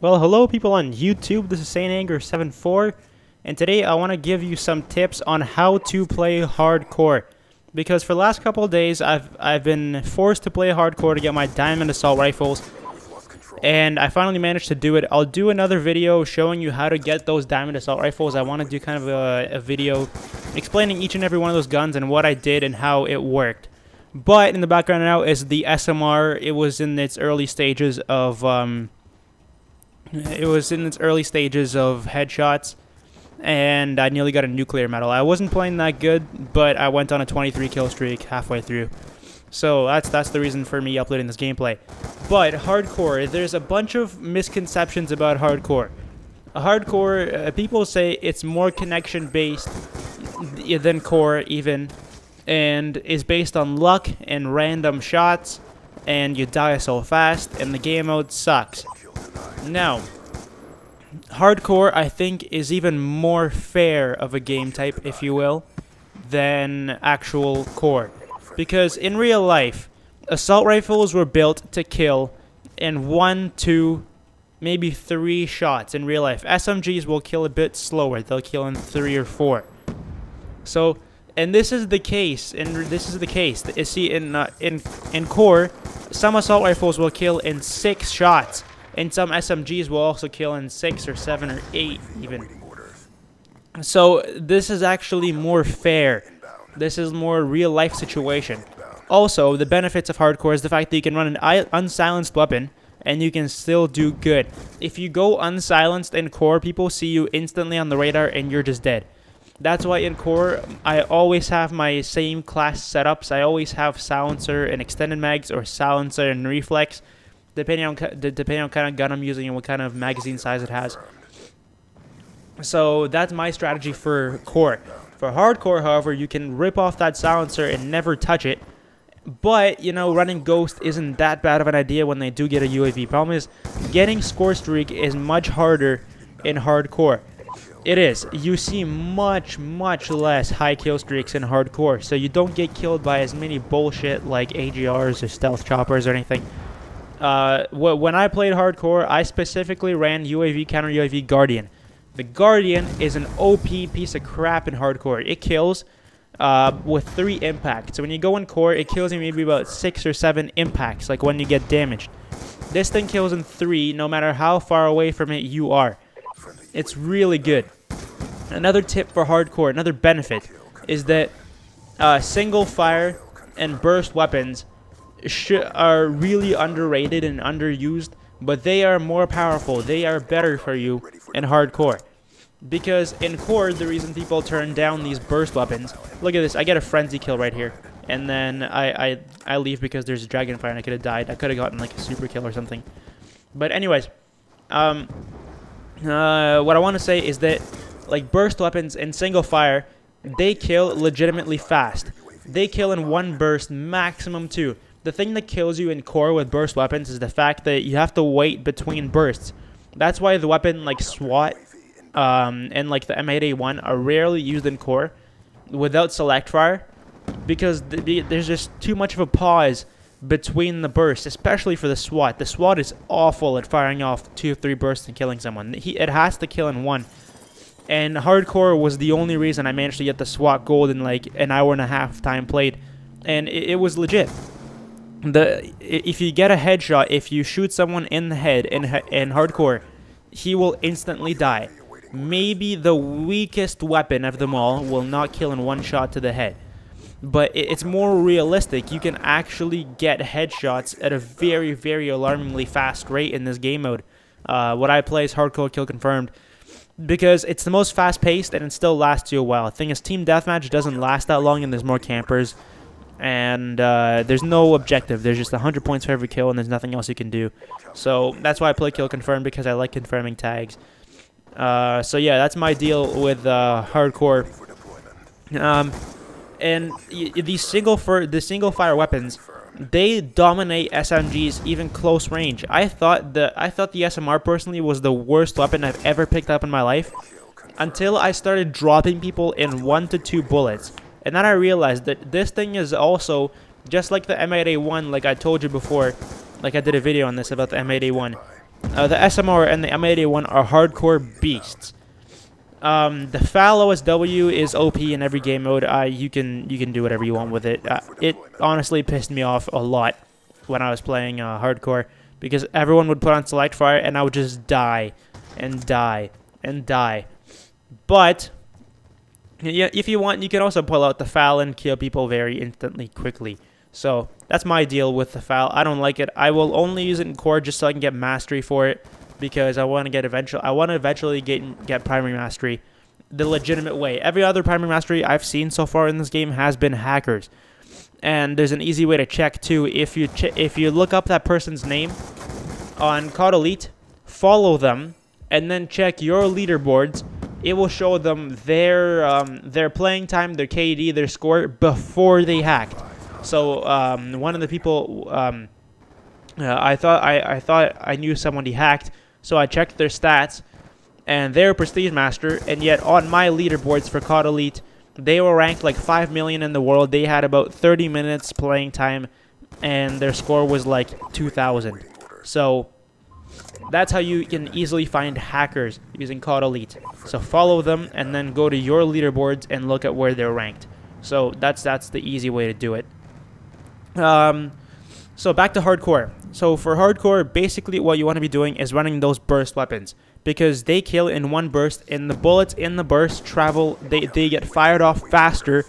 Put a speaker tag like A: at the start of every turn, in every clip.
A: Well, hello people on YouTube, this is SaintAnger74, and today I want to give you some tips on how to play hardcore. Because for the last couple of days, I've been forced to play hardcore to get my diamond assault rifles, and I finally managed to do it. I'll do another video showing you how to get those diamond assault rifles. I want to do kind of a video explaining each and every one of those guns and what I did and how it worked. But in the background now is the SMR. It was in its early stages of headshots, and I nearly got a nuclear medal. I wasn't playing that good, but I went on a 23 kill streak halfway through. So that's the reason for me uploading this gameplay. But hardcore, there's a bunch of misconceptions about hardcore. People say it's more connection based than core even, and is based on luck and random shots, and you die so fast, and the game mode sucks. Now, hardcore, I think, is even more fair of a game type, if you will, than actual core. Because in real life, assault rifles were built to kill in 1, 2, maybe 3 shots in real life. SMGs will kill a bit slower. They'll kill in 3 or 4. So, and this is the case, See, in core, some assault rifles will kill in 6 shots. And some SMGs will also kill in 6 or 7 or 8 even. So this is actually more fair. This is more real life situation. Also, the benefits of hardcore is the fact that you can run an unsilenced weapon and you can still do good. If you go unsilenced in core, people see you instantly on the radar and you're just dead. That's why in core, I always have my same class setups. I always have silencer and extended mags, or silencer and reflex, depending on kind of gun I'm using and what kind of magazine size it has. So that's my strategy for core. For hardcore, however, you can rip off that silencer and never touch it. But, you know, running Ghost isn't that bad of an idea when they do get a UAV. Problem is, getting score streak is much harder in hardcore. It is. You see much less high kill streaks in hardcore, so you don't get killed by as many bullshit like AGRs or stealth choppers or anything. When I played hardcore, I specifically ran UAV, counter UAV Guardian. The Guardian is an OP piece of crap in hardcore. It kills with 3 impacts. So when you go in core, it kills you maybe about 6 or 7 impacts, like when you get damaged. This thing kills in 3, no matter how far away from it you are. It's really good. Another tip for hardcore, another benefit, is that single fire and burst weapons are really underrated and underused, but they are more powerful. They are better for you in hardcore. Because in core, the reason people turn down these burst weapons, look at this, I get a frenzy kill right here, and then I leave because there's a dragonfire and I could have died. I could have gotten like a super kill or something. But anyways, what I want to say is that like burst weapons and single fire, they kill legitimately fast. They kill in 1 burst, maximum 2. The thing that kills you in core with burst weapons is the fact that you have to wait between bursts. That's why the weapon like SWAT and like the M8A1 are rarely used in core without select fire, because there's just too much of a pause between the bursts, especially for the SWAT. The SWAT is awful at firing off 2 or 3 bursts and killing someone. It has to kill in 1. And hardcore was the only reason I managed to get the SWAT gold in like an hour and a half time played, and it was legit. If you get a headshot, if you shoot someone in the head in hardcore, he will instantly die. Maybe the weakest weapon of them all will not kill in 1 shot to the head. But it's more realistic. You can actually get headshots at a very alarmingly fast rate in this game mode. What I play is hardcore kill confirmed, because it's the most fast-paced and it still lasts you a while. The thing is, team deathmatch doesn't last that long and there's more campers. And there's no objective. There's just 100 points for every kill, and there's nothing else you can do. So that's why I play kill confirmed, because I like confirming tags. So yeah, that's my deal with hardcore. And the single fire weapons, they dominate SMGs even close range. I thought the SMR personally was the worst weapon I've ever picked up in my life, until I started dropping people in 1 to 2 bullets. And then I realized that this thing is also, just like the M8A1, like I told you before, like I did a video on this about the M8A1. The SMR and the M81 are hardcore beasts. The FAL OSW is OP in every game mode. You can do whatever you want with it. It honestly pissed me off a lot when I was playing hardcore, because everyone would put on select fire and I would just die and die and die. But yeah, if you want, you can also pull out the FAL and kill people very instantly quickly. So that's my deal with the FAL. I don't like it. I will only use it in core just so I can get mastery for it, because I want to eventually get primary mastery the legitimate way. Every other primary mastery I've seen so far in this game has been hackers. And there's an easy way to check too. If you look up that person's name on COD Elite, follow them, and then check your leaderboards, it will show them their playing time, their KD, their score before they hacked. So one of the people, I thought I knew somebody hacked, so I checked their stats, and they're a Prestige Master, and yet on my leaderboards for COD Elite, they were ranked like 5 million in the world. They had about 30 minutes playing time, and their score was like 2,000. So that's how you can easily find hackers using COD Elite. So follow them, and then go to your leaderboards and look at where they're ranked. So that's the easy way to do it. So back to hardcore. So for hardcore, basically what you want to be doing is running those burst weapons, because they kill in one burst, and the bullets in the burst travel, they get fired off faster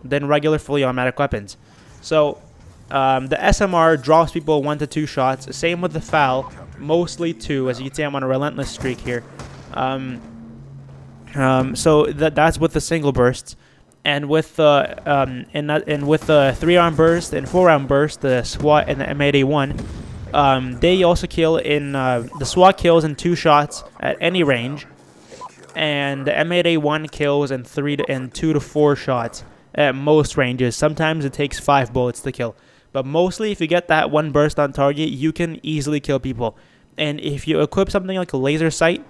A: than regular fully automatic weapons. So the SMR drops people 1 to 2 shots. Same with the FAL, mostly 2. As you can see, I'm on a relentless streak here. So that's with the single bursts. And with the 3-round burst and 4-round burst, the SWAT and the M81, they also kill in the SWAT kills in 2 shots at any range, and the M81 kills in 2 to 4 shots at most ranges. Sometimes it takes 5 bullets to kill, but mostly if you get that 1 burst on target, you can easily kill people. And if you equip something like a laser sight,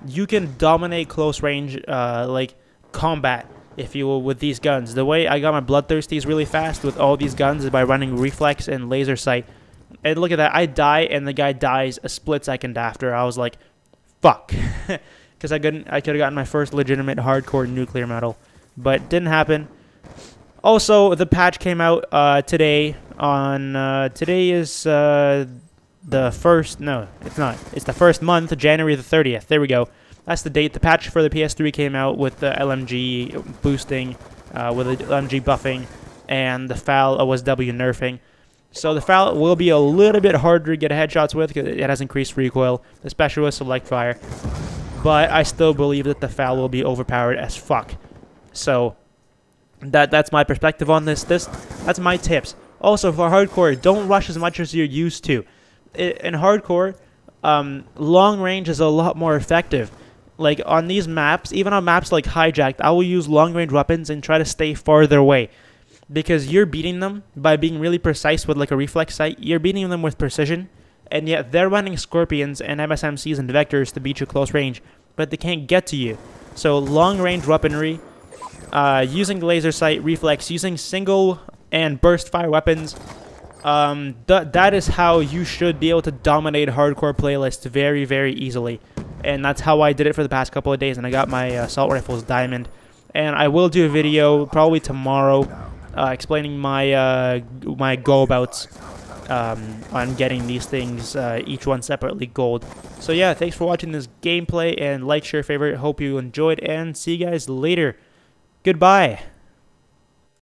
A: you can dominate close range like combat. If you will, with these guns. The way I got my bloodthirsties really fast with all these guns is by running reflex and laser sight. And look at that, I die and the guy dies a split second after. I was like, fuck. Because I could have gotten my first legitimate hardcore nuclear medal. But didn't happen. Also, the patch came out today on, today is the first, no, it's not. It's the first month, January the 30th. There we go. That's the date. The patch for the PS3 came out with the LMG boosting, with the LMG buffing, and the FAL OSW nerfing. So the FAL will be a little bit harder to get headshots with, because it has increased recoil, especially with select fire. But I still believe that the FAL will be overpowered as fuck. So that's my perspective on this. That's my tips. Also for hardcore, don't rush as much as you're used to. In hardcore, long range is a lot more effective. Like on these maps, even on maps like Hijacked, I will use long range weapons and try to stay farther away, because you're beating them by being really precise with like a reflex sight. You're beating them with precision, and yet they're running Scorpions and MSMCs and Vectors to beat you close range, but they can't get to you. So long range weaponry, using laser sight, reflex, using single and burst fire weapons, that is how you should be able to dominate hardcore playlists very, very easily. And that's how I did it for the past couple of days, and I got my assault rifles diamond. And I will do a video probably tomorrow explaining my my go-abouts on getting these things, each one separately gold. So yeah, thanks for watching this gameplay, and like, share, favorite. Hope you enjoyed, and see you guys later. Goodbye.